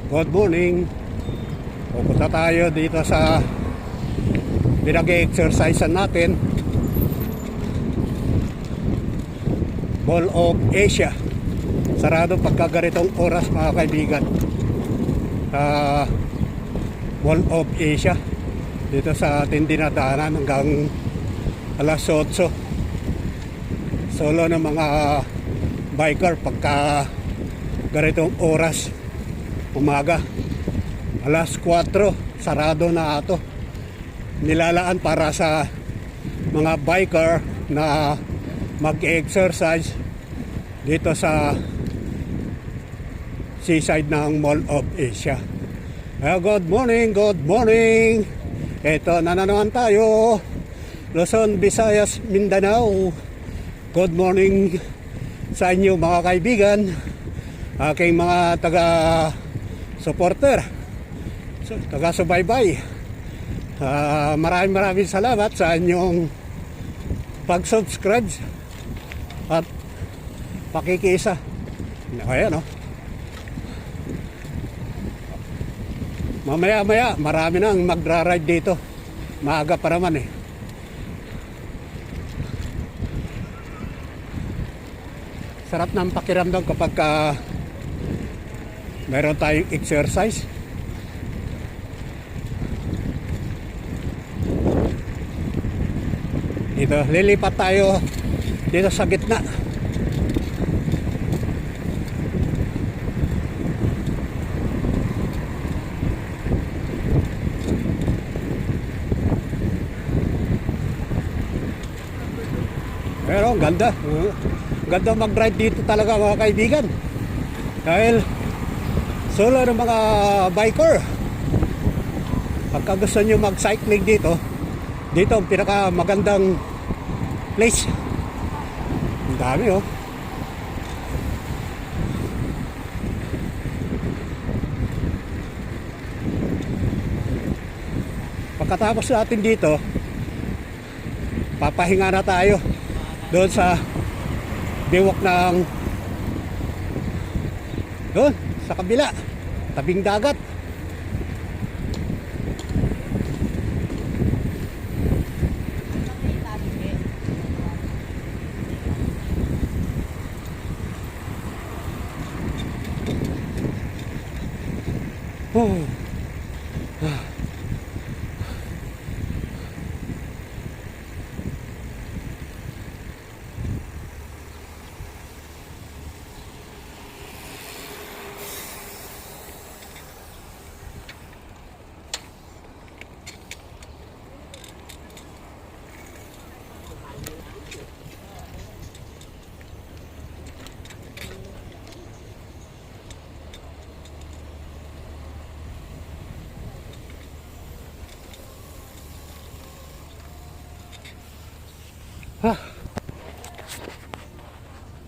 Good morning. Pupunta tayo dito sa pinag-exercisean natin, Mall of Asia. Sarado pagka ganitong oras mga kaibigan. Mall of Asia dito sa ating dinadaanan hanggang alas 8. Solo ng mga biker pagka ganitong oras umaga. Alas 4 sarado na ito. Nilalaan para sa mga biker na mag-exercise dito sa seaside ng Mall of Asia. Good morning, good morning. Ito na naman tayo, Luzon, Visayas, Mindanao. Good morning sa inyo mga kaibigan, aking mga taga-supporter, taga-subaybay. Maraming salamat sa inyong pag-subscribe at pakikisa. Ayan, no? Mamaya marami nang magra-ride dito. Maaga pa naman eh. Sarap ng pakiramdam kapag meron tayong exercise. Dito, lilipat tayo dito sa gitna. Pero ang ganda. Ganda mag-ride dito talaga mga kaibigan. Dahil solo ng mga biker. Pagka gusto nyo mag-cycling dito, dito ang pinaka magandang place. Ang dami oh. Pagkatapos natin dito, papahinga na tayo doon sa biwak ng doon sa kabila, tabing dagat. Oh.